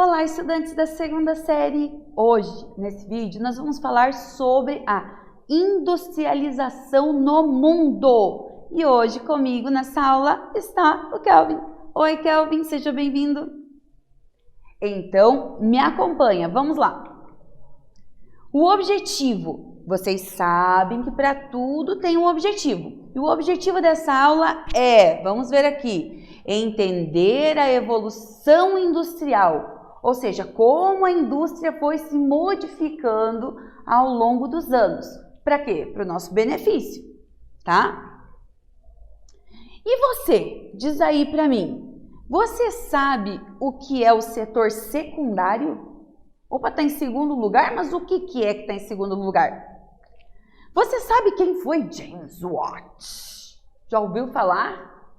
Olá, estudantes da segunda série! Hoje, nesse vídeo, nós vamos falar sobre a industrialização no mundo. E hoje comigo nessa aula está o Kelvin. Oi, Kelvin, seja bem-vindo. Então, me acompanha, vamos lá. O objetivo, vocês sabem que para tudo tem um objetivo. E o objetivo dessa aula é, vamos ver aqui, entender a evolução industrial. Ou seja, como a indústria foi se modificando ao longo dos anos. Para quê? Para o nosso benefício, tá? E você? Diz aí para mim. Você sabe o que é o setor secundário? Opa, está em segundo lugar, mas o que é que está em segundo lugar? Você sabe quem foi James Watt? Já ouviu falar?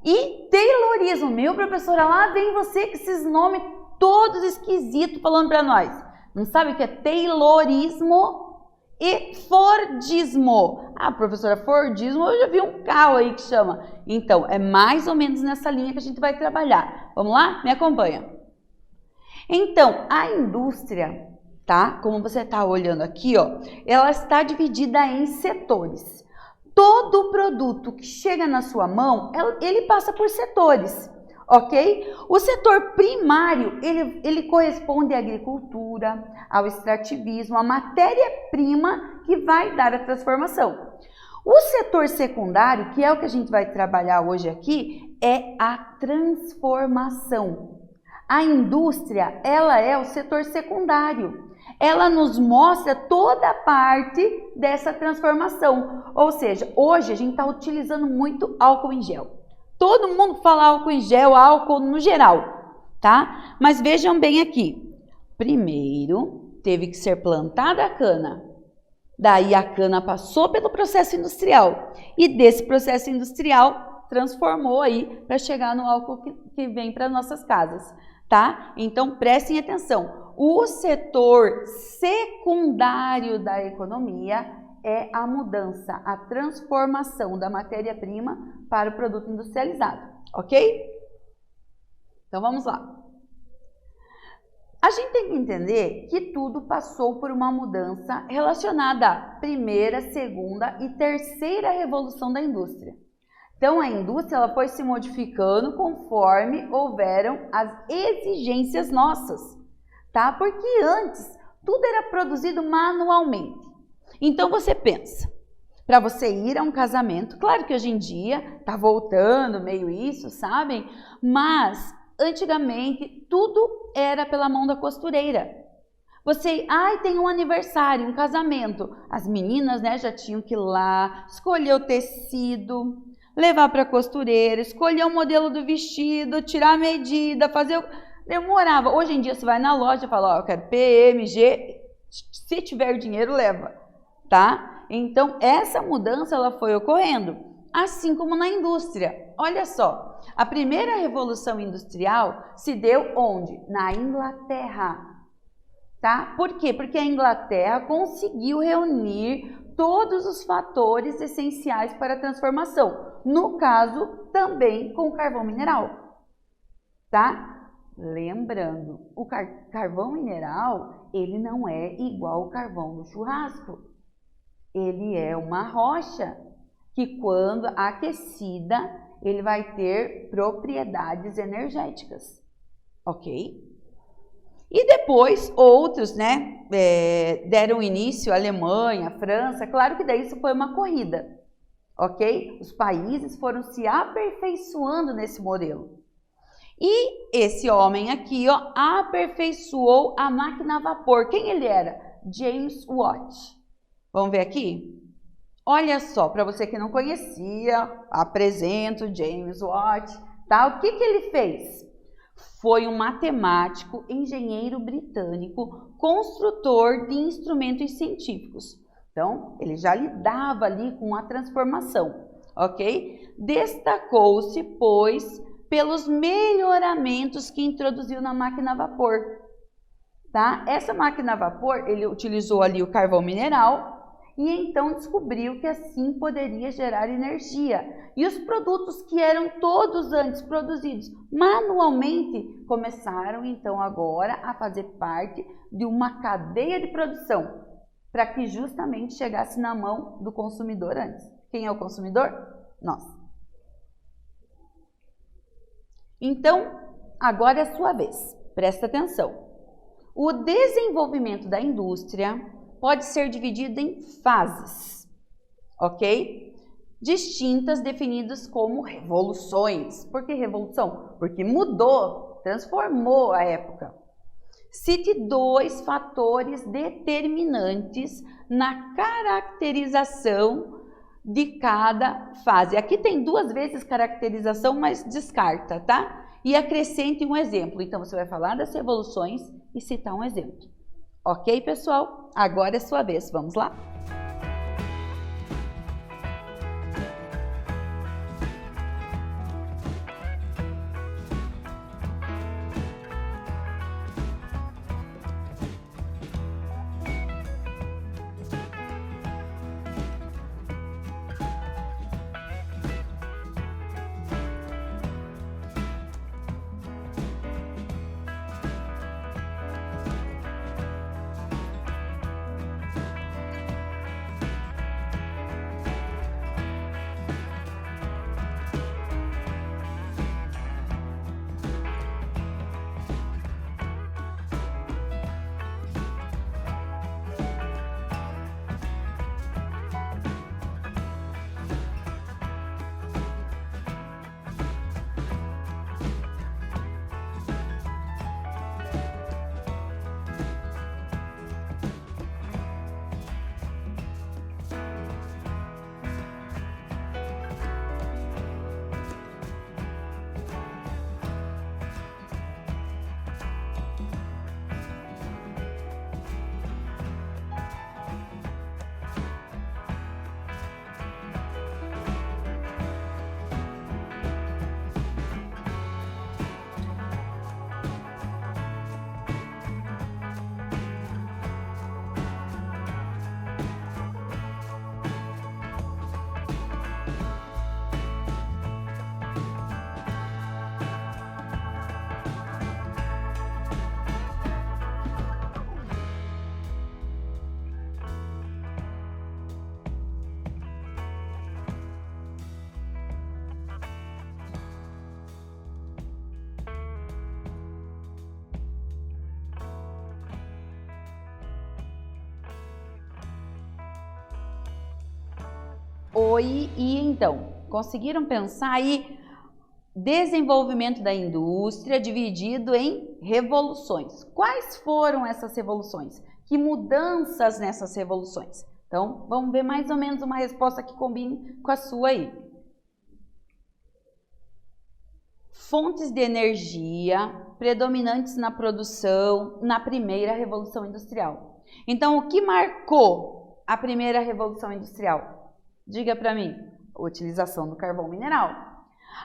E Taylorismo, meu professora, lá vem você com esses nomes todos esquisitos falando para nós. Não sabe o que é Taylorismo e Fordismo? Ah, professora, Fordismo, eu já vi um carro aí que chama. Então, é mais ou menos nessa linha que a gente vai trabalhar. Vamos lá? Me acompanha. Então, a indústria, tá? Como você está olhando aqui, ó, ela está dividida em setores. Todo produto que chega na sua mão, ele passa por setores. Ok? O setor primário, ele corresponde à agricultura, ao extrativismo, à matéria-prima que vai dar a transformação. O setor secundário, que é o que a gente vai trabalhar hoje aqui, é a transformação. A indústria, ela é o setor secundário. Ela nos mostra toda a parte dessa transformação. Ou seja, hoje a gente está utilizando muito álcool em gel. Todo mundo fala álcool em gel, álcool no geral, tá? Mas vejam bem aqui. Primeiro, teve que ser plantada a cana. Daí a cana passou pelo processo industrial. E desse processo industrial, transformou aí para chegar no álcool que vem para nossas casas, tá? Então, prestem atenção. O setor secundário da economia é a mudança, a transformação da matéria-prima para o produto industrializado, ok? Então vamos lá. A gente tem que entender que tudo passou por uma mudança relacionada à primeira, segunda e terceira revolução da indústria. Então a indústria ela foi se modificando conforme houveram as exigências nossas, tá? Porque antes tudo era produzido manualmente. Então você pensa, para você ir a um casamento, claro que hoje em dia está voltando meio isso, sabem? Mas antigamente tudo era pela mão da costureira. Você, tem um aniversário, um casamento, as meninas, né, já tinham que ir lá, escolher o tecido, levar para a costureira, escolher o modelo do vestido, tirar a medida, fazer... Demorava. Hoje em dia você vai na loja e fala, eu quero PMG, se tiver dinheiro leva. Tá? Então, essa mudança ela foi ocorrendo, assim como na indústria. Olha só, a primeira revolução industrial se deu onde? Na Inglaterra. Tá? Por quê? Porque a Inglaterra conseguiu reunir todos os fatores essenciais para a transformação. No caso, também com o carvão mineral. Tá? Lembrando, o carvão mineral, ele não é igual ao carvão do churrasco. Ele é uma rocha que quando aquecida, ele vai ter propriedades energéticas, ok? E depois outros, né, deram início, a Alemanha, a França, claro que daí isso foi uma corrida, ok? Os países foram se aperfeiçoando nesse modelo. E esse homem aqui, ó, aperfeiçoou a máquina a vapor. Quem ele era? James Watt. Vamos ver aqui? Olha só, para você que não conhecia, apresento James Watt, tá? O que ele fez? Foi um matemático, engenheiro britânico, construtor de instrumentos científicos. Então, ele já lidava ali com a transformação, ok? Destacou-se, pois, pelos melhoramentos que introduziu na máquina a vapor, tá? Essa máquina a vapor, ele utilizou ali o carvão mineral, e então descobriu que assim poderia gerar energia. E os produtos que eram todos antes produzidos manualmente começaram então agora a fazer parte de uma cadeia de produção para que justamente chegasse na mão do consumidor antes. Quem é o consumidor? Nós. Então, agora é a sua vez. Presta atenção. O desenvolvimento da indústria pode ser dividido em fases, ok? Distintas, definidas como revoluções. Por que revolução? Porque mudou, transformou a época. Cite 2 fatores determinantes na caracterização de cada fase. Aqui tem 2 vezes caracterização, mas descarta, tá? E acrescente um exemplo. Então, você vai falar das revoluções e citar um exemplo. Ok, pessoal? Agora é sua vez. Vamos lá? Oi, e então? Conseguiram pensar aí? Desenvolvimento da indústria dividido em revoluções. Quais foram essas revoluções? Que mudanças nessas revoluções? Então, vamos ver mais ou menos uma resposta que combine com a sua aí. Fontes de energia predominantes na produção na primeira Revolução Industrial. Então, o que marcou a primeira Revolução Industrial? Diga para mim. A utilização do carvão mineral.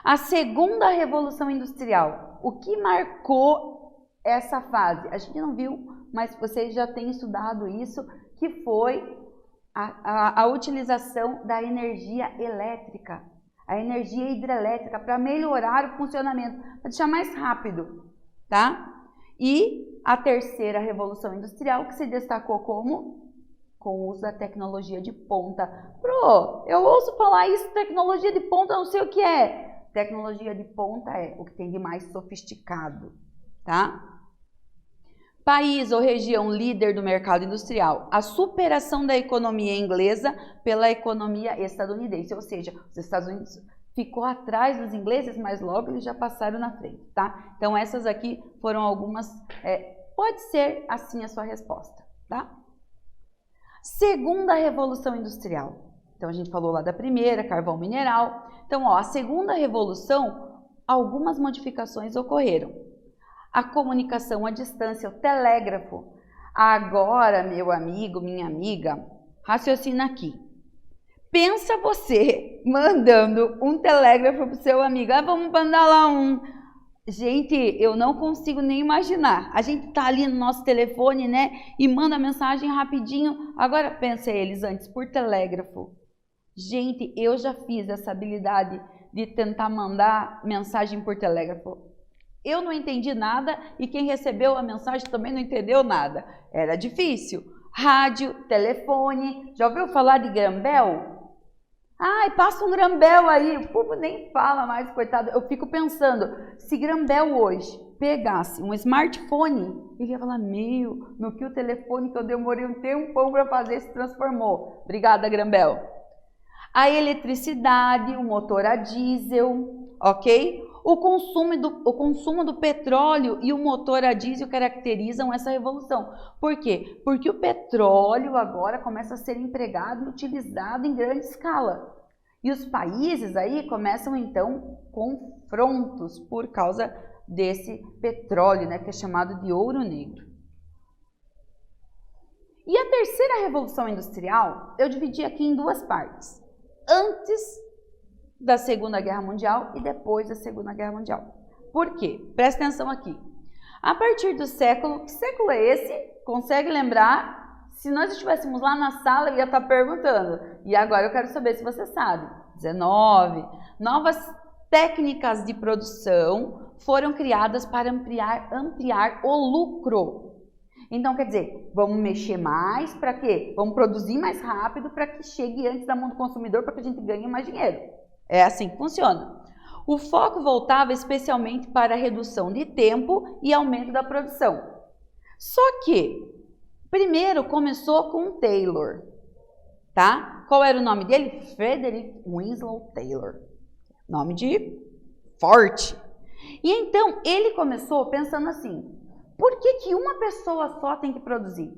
A segunda Revolução Industrial, o que marcou essa fase? A gente não viu, mas vocês já têm estudado isso, que foi a utilização da energia elétrica, a energia hidrelétrica, para melhorar o funcionamento, para deixar mais rápido, tá? E a terceira Revolução Industrial, que se destacou como? Com o uso da tecnologia de ponta. Pro, eu ouço falar isso, tecnologia de ponta, não sei o que é. Tecnologia de ponta é o que tem de mais sofisticado, tá? País ou região líder do mercado industrial. A superação da economia inglesa pela economia estadunidense, ou seja, os Estados Unidos ficou atrás dos ingleses, mas logo eles já passaram na frente, tá? Então essas aqui foram algumas, pode ser assim a sua resposta, tá? Segunda Revolução Industrial. Então a gente falou lá da primeira, carvão mineral. Então, ó, a segunda revolução, algumas modificações ocorreram. A comunicação à distância, o telégrafo. Agora, meu amigo, minha amiga, raciocina aqui. Pensa você mandando um telégrafo para o seu amigo. Ah, vamos mandar lá Gente, eu não consigo nem imaginar. A gente tá ali no nosso telefone, né? E manda mensagem rapidinho. Agora pensa eles antes por telégrafo. Gente, eu já fiz essa habilidade de tentar mandar mensagem por telégrafo. Eu não entendi nada e quem recebeu a mensagem também não entendeu nada. Era difícil. Rádio, telefone. Já ouviu falar de Grambel? Ai, passa um Grambel aí. O povo nem fala mais, coitado. Eu fico pensando, se Grambel hoje pegasse um smartphone, ele ia falar, no que o telefone que eu demorei um tempão para fazer se transformou. Obrigada, Grambel. A eletricidade, o motor a diesel, ok? O consumo do petróleo e o motor a diesel caracterizam essa revolução. Por quê? Porque o petróleo agora começa a ser empregado e utilizado em grande escala. E os países aí começam então confrontos por causa desse petróleo, né, que é chamado de ouro negro. E a terceira revolução industrial, eu dividi aqui em duas partes. Antes da Segunda Guerra Mundial e depois da Segunda Guerra Mundial. Por quê? Presta atenção aqui. A partir do século, que século é esse? Consegue lembrar? Se nós estivéssemos lá na sala, eu ia estar perguntando. E agora eu quero saber se você sabe. 19. Novas técnicas de produção foram criadas para ampliar o lucro. Então, quer dizer, vamos mexer mais para quê? Vamos produzir mais rápido para que chegue antes da mão do consumidor, para que a gente ganhe mais dinheiro. É assim que funciona. O foco voltava especialmente para a redução de tempo e aumento da produção. Só que, primeiro começou com Taylor, tá? Qual era o nome dele? Frederick Winslow Taylor. Nome de forte. E então, ele começou pensando assim, por que uma pessoa só tem que produzir?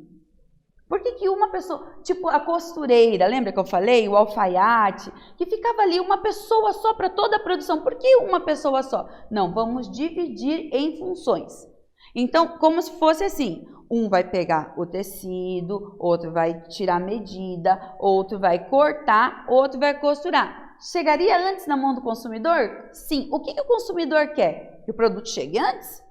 Por que uma pessoa, tipo a costureira, lembra que eu falei? O alfaiate, que ficava ali uma pessoa só para toda a produção. Por que uma pessoa só? Não, vamos dividir em funções. Então, como se fosse assim, um vai pegar o tecido, outro vai tirar a medida, outro vai cortar, outro vai costurar. Chegaria antes na mão do consumidor? Sim. O que o consumidor quer? Que o produto chegue antes?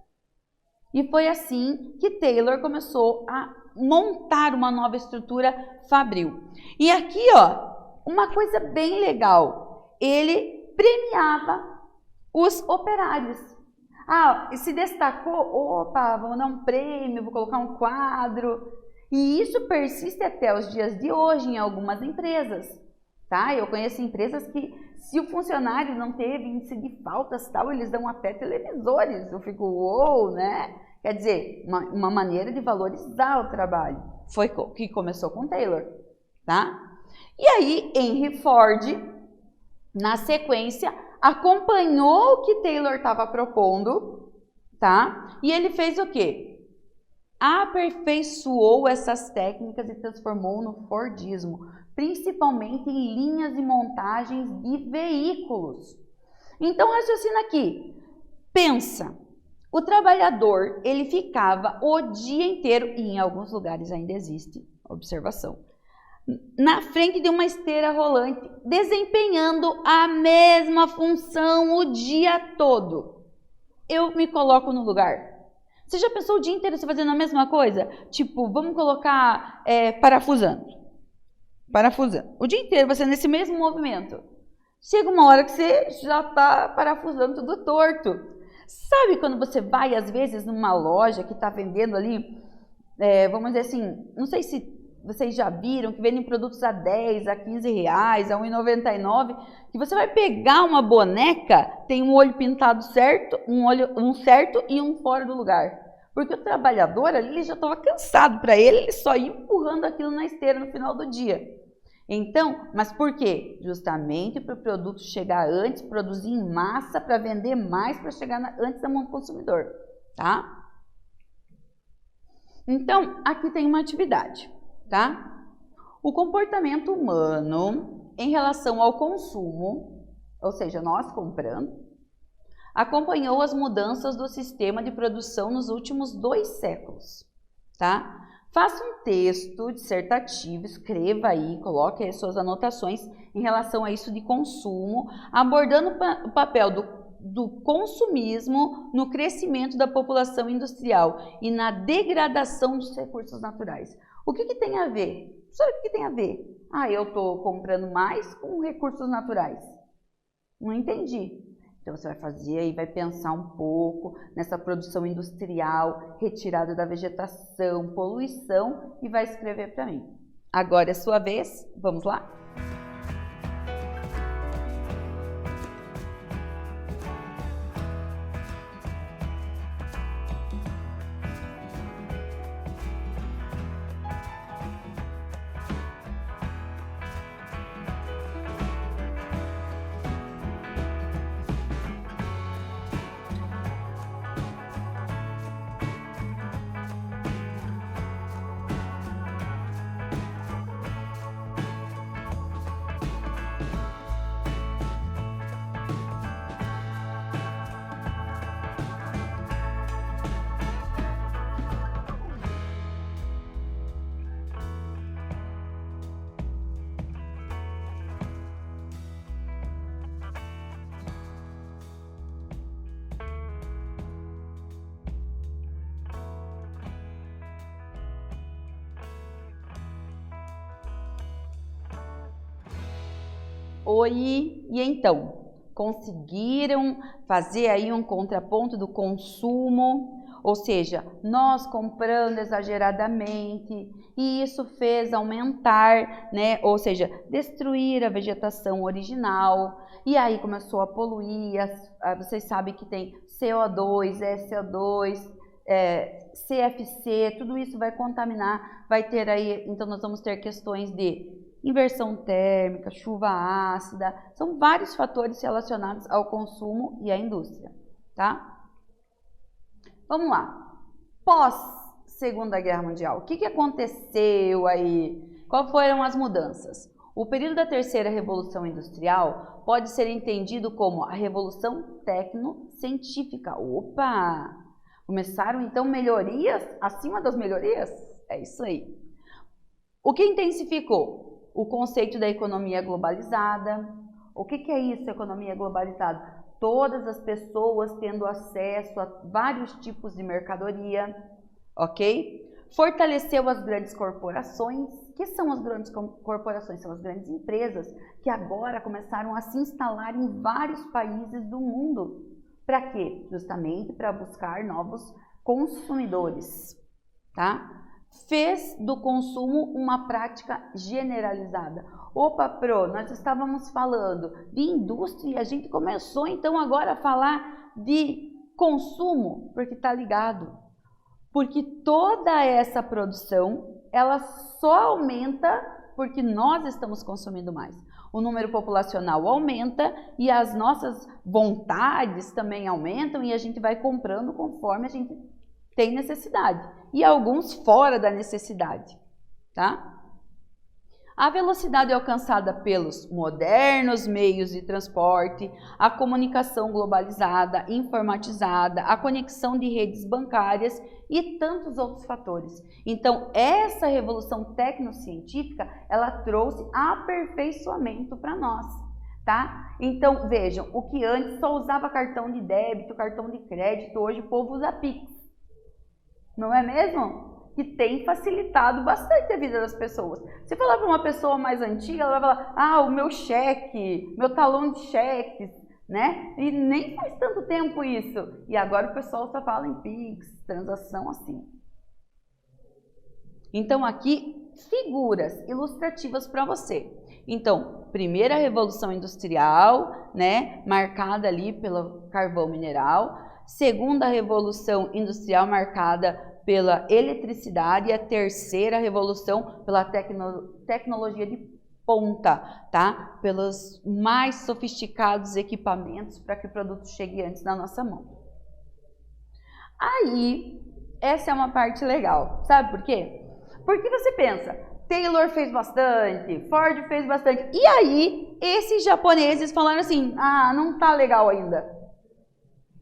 E foi assim que Taylor começou a montar uma nova estrutura fabril. E aqui, ó, uma coisa bem legal, ele premiava os operários. Ah, se destacou, opa, vamos dar um prêmio, vou colocar um quadro. E isso persiste até os dias de hoje em algumas empresas, tá? Eu conheço empresas que, se o funcionário não teve índice de faltas, tal, eles dão até televisores. Eu fico, uou, né? Quer dizer, uma maneira de valorizar o trabalho. Foi que começou com Taylor, tá? E aí, Henry Ford, na sequência, acompanhou o que Taylor estava propondo, tá? E ele fez o quê? Aperfeiçoou essas técnicas e transformou no Fordismo, principalmente em linhas de montagens de veículos. Então, raciocina aqui. Pensa. O trabalhador, ele ficava o dia inteiro, e em alguns lugares ainda existe, observação, na frente de uma esteira rolante, desempenhando a mesma função o dia todo. Eu me coloco no lugar. Você já pensou o dia inteiro você fazendo a mesma coisa? Tipo, vamos colocar parafusando. O dia inteiro você nesse mesmo movimento. Chega uma hora que você já está parafusando tudo torto. Sabe quando você vai, às vezes, numa loja que está vendendo ali, vamos dizer assim, não sei se vocês já viram, que vendem produtos a 10, a 15 reais, a 1,99, que você vai pegar uma boneca, tem um olho pintado certo, um certo e um fora do lugar. Porque o trabalhador ali, ele já estava cansado, para ele só ia empurrando aquilo na esteira no final do dia. Então, mas por quê? Justamente para o produto chegar antes, produzir em massa para vender mais, para chegar antes da mão do consumidor, tá? Então, aqui tem uma atividade, tá? O comportamento humano em relação ao consumo, ou seja, nós comprando, acompanhou as mudanças do sistema de produção nos últimos 2 séculos, tá? Faça um texto dissertativo, escreva aí, coloque aí suas anotações em relação a isso de consumo, abordando o papel do do consumismo no crescimento da população industrial e na degradação dos recursos naturais. O que tem a ver? Sabe o que tem a ver? Ah, eu estou comprando mais com recursos naturais. Não entendi. Então você vai fazer aí, vai pensar um pouco nessa produção industrial, retirada da vegetação, poluição e vai escrever para mim. Agora é sua vez, vamos lá? Oi, e então? Conseguiram fazer aí um contraponto do consumo? Ou seja, nós comprando exageradamente e isso fez aumentar, né? Ou seja, destruir a vegetação original e aí começou a poluir. Vocês sabem que tem CO2, SO2, CFC, tudo isso vai contaminar, vai ter aí, então nós vamos ter questões de inversão térmica, chuva ácida, são vários fatores relacionados ao consumo e à indústria, tá? Vamos lá. Pós Segunda Guerra Mundial, o que aconteceu aí? Quais foram as mudanças? O período da Terceira Revolução Industrial pode ser entendido como a Revolução Tecnocientífica. Opa! Começaram então melhorias acima das melhorias? É isso aí. O que intensificou? O conceito da economia globalizada. O que é isso, economia globalizada? Todas as pessoas tendo acesso a vários tipos de mercadoria, ok? Fortaleceu as grandes corporações. O que são as grandes corporações? São as grandes empresas que agora começaram a se instalar em vários países do mundo. Para quê? Justamente para buscar novos consumidores, tá? Fez do consumo uma prática generalizada. Opa, Pro, nós estávamos falando de indústria e a gente começou então agora a falar de consumo, porque está ligado. Porque toda essa produção, ela só aumenta porque nós estamos consumindo mais. O número populacional aumenta e as nossas vontades também aumentam e a gente vai comprando conforme a gente tem necessidade. E alguns fora da necessidade, tá? A velocidade alcançada pelos modernos meios de transporte, a comunicação globalizada, informatizada, a conexão de redes bancárias e tantos outros fatores. Então, essa revolução tecnocientífica, ela trouxe aperfeiçoamento para nós, tá? Então, vejam, o que antes só usava cartão de débito, cartão de crédito, hoje o povo usa Pix. Não é mesmo? Que tem facilitado bastante a vida das pessoas. Se falar para uma pessoa mais antiga, ela vai falar, ah, o meu cheque, meu talão de cheques, né? E nem faz tanto tempo isso. E agora o pessoal só fala em Pix, transação assim. Então aqui, figuras ilustrativas para você. Então, primeira revolução industrial, né? Marcada ali pelo carvão mineral. Segunda revolução industrial marcada pela eletricidade e a terceira revolução pela tecnologia de ponta, tá? Pelos mais sofisticados equipamentos para que o produto chegue antes na nossa mão. Aí, essa é uma parte legal, sabe por quê? Porque você pensa, Taylor fez bastante, Ford fez bastante, e aí esses japoneses falaram assim, ah, não tá legal ainda.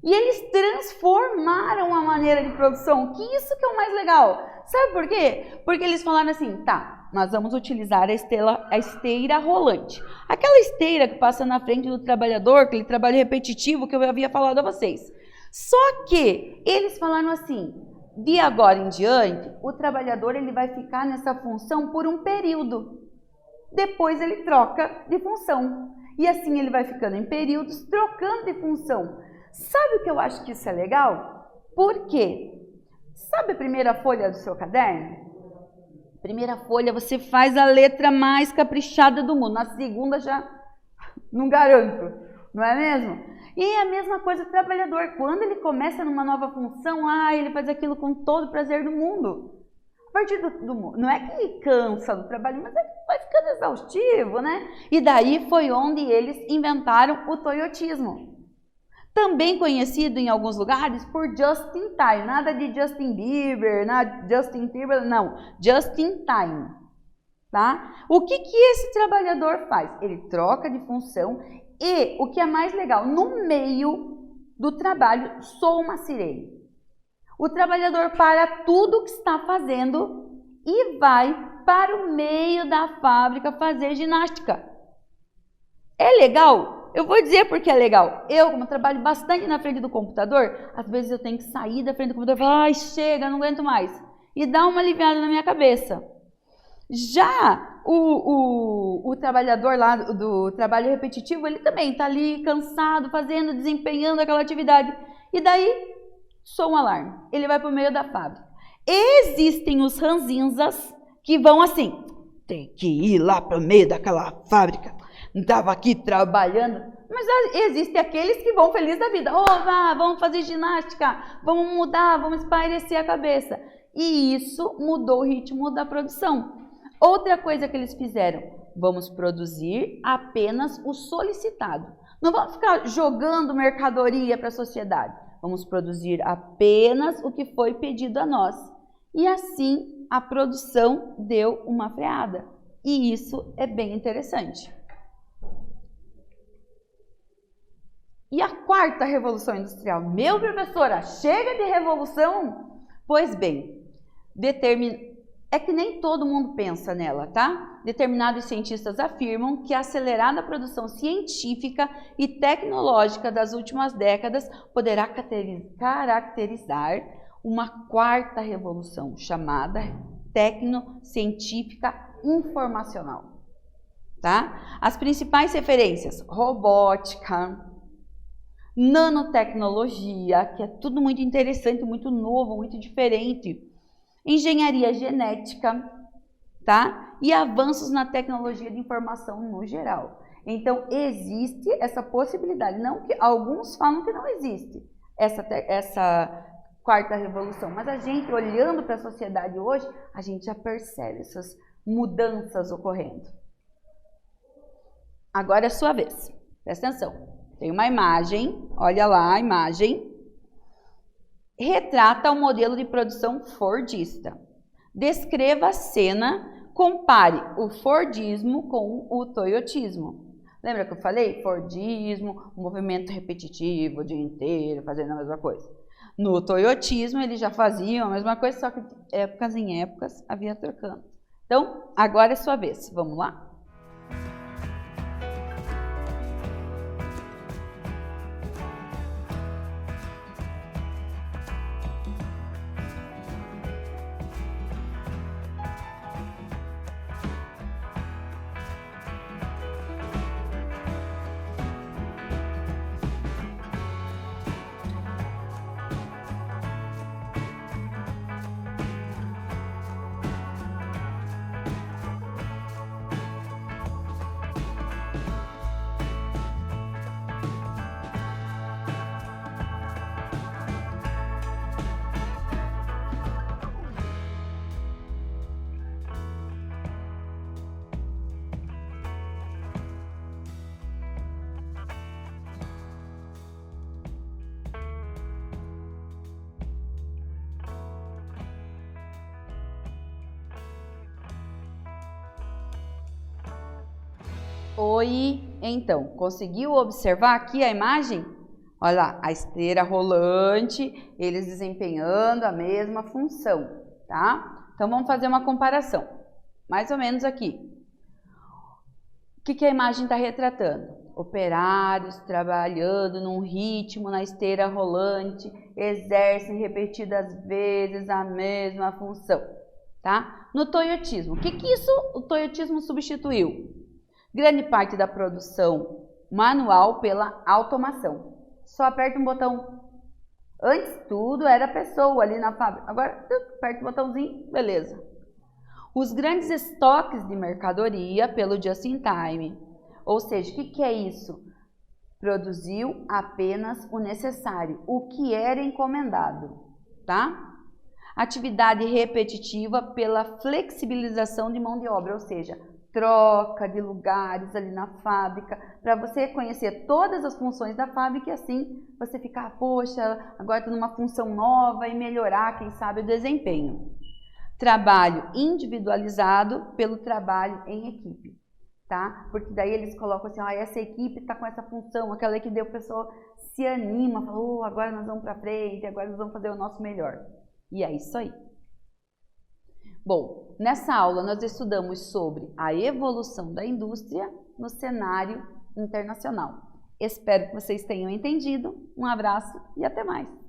E eles transformaram a maneira de produção, que isso que é o mais legal. Sabe por quê? Porque eles falaram assim, tá, nós vamos utilizar a esteira rolante. Aquela esteira que passa na frente do trabalhador, aquele trabalho repetitivo que eu havia falado a vocês. Só que eles falaram assim, de agora em diante, o trabalhador ele vai ficar nessa função por um período. Depois ele troca de função. E assim ele vai ficando em períodos, trocando de função. Sabe o que eu acho que isso é legal? Por quê? Sabe a primeira folha do seu caderno? Primeira folha você faz a letra mais caprichada do mundo. Na segunda já não garanto, não é mesmo? E é a mesma coisa o trabalhador. Quando ele começa numa nova função, ele faz aquilo com todo o prazer do mundo. A partir não é que cansa do trabalho, mas é que vai ficando exaustivo, né? E daí foi onde eles inventaram o toyotismo. Também conhecido em alguns lugares por just in time. Nada de Justin Bieber, não. Just in time. Tá? O que esse trabalhador faz? Ele troca de função e, o que é mais legal, no meio do trabalho, soa uma sirene. O trabalhador para tudo o que está fazendo e vai para o meio da fábrica fazer ginástica. É legal? Eu vou dizer porque é legal. Eu, como trabalho bastante na frente do computador, às vezes eu tenho que sair da frente do computador e falar, ai, chega, não aguento mais. E dá uma aliviada na minha cabeça. Já o trabalhador lá do trabalho repetitivo, ele também está ali cansado, fazendo, desempenhando aquela atividade. E daí, soa um alarme. Ele vai para o meio da fábrica. Existem os ranzinzas que vão assim, tem que ir lá para o meio daquela fábrica. Estava aqui trabalhando, mas existem aqueles que vão felizes da vida. Vamos fazer ginástica, vamos mudar, vamos espairecer a cabeça. E isso mudou o ritmo da produção. Outra coisa que eles fizeram, vamos produzir apenas o solicitado. Não vamos ficar jogando mercadoria para a sociedade. Vamos produzir apenas o que foi pedido a nós. E assim a produção deu uma freada. E isso é bem interessante. E a quarta revolução industrial? Meu, professora, chega de revolução? Pois bem, é que nem todo mundo pensa nela, tá? Determinados cientistas afirmam que a acelerada produção científica e tecnológica das últimas décadas poderá caracterizar uma quarta revolução, chamada tecnocientífica informacional. Tá? As principais referências, robótica, nanotecnologia, que é tudo muito interessante, muito novo, muito diferente, engenharia genética, tá? E avanços na tecnologia de informação no geral. Então, existe essa possibilidade, não que alguns falam que não existe essa quarta revolução, mas a gente, olhando para a sociedade hoje, a gente já percebe essas mudanças ocorrendo. Agora é a sua vez, presta atenção. Tem uma imagem, olha lá a imagem, retrata o modelo de produção fordista. Descreva a cena, compare o fordismo com o toyotismo. Lembra que eu falei? Fordismo, um movimento repetitivo o dia inteiro, fazendo a mesma coisa. No toyotismo eles já faziam a mesma coisa, só que de épocas em épocas havia trocando. Então, agora é sua vez, vamos lá? Oi, então, conseguiu observar aqui a imagem? Olha lá, a esteira rolante, eles desempenhando a mesma função, tá? Então, vamos fazer uma comparação. mais ou menos aqui. O que a imagem está retratando? Operários trabalhando num ritmo, na esteira rolante, exercem repetidas vezes a mesma função, tá? No toyotismo, o que isso o toyotismo substituiu? Grande parte da produção manual pela automação. Só aperta um botão. Antes tudo era pessoa ali na fábrica, agora aperta o botãozinho, beleza. Os grandes estoques de mercadoria pelo just in time, ou seja, o que é isso? Produziu apenas o necessário, o que era encomendado, tá? Atividade repetitiva pela flexibilização de mão de obra, ou seja, troca de lugares ali na fábrica, para você conhecer todas as funções da fábrica e assim você ficar, poxa, agora estou numa função nova e melhorar, quem sabe, o desempenho. Trabalho individualizado pelo trabalho em equipe, tá? Porque daí eles colocam assim, essa equipe está com essa função, aquela que deu, a pessoa se anima, fala, agora nós vamos para frente, agora nós vamos fazer o nosso melhor. E é isso aí. Bom, nessa aula nós estudamos sobre a evolução da indústria no cenário internacional. Espero que vocês tenham entendido. Um abraço e até mais!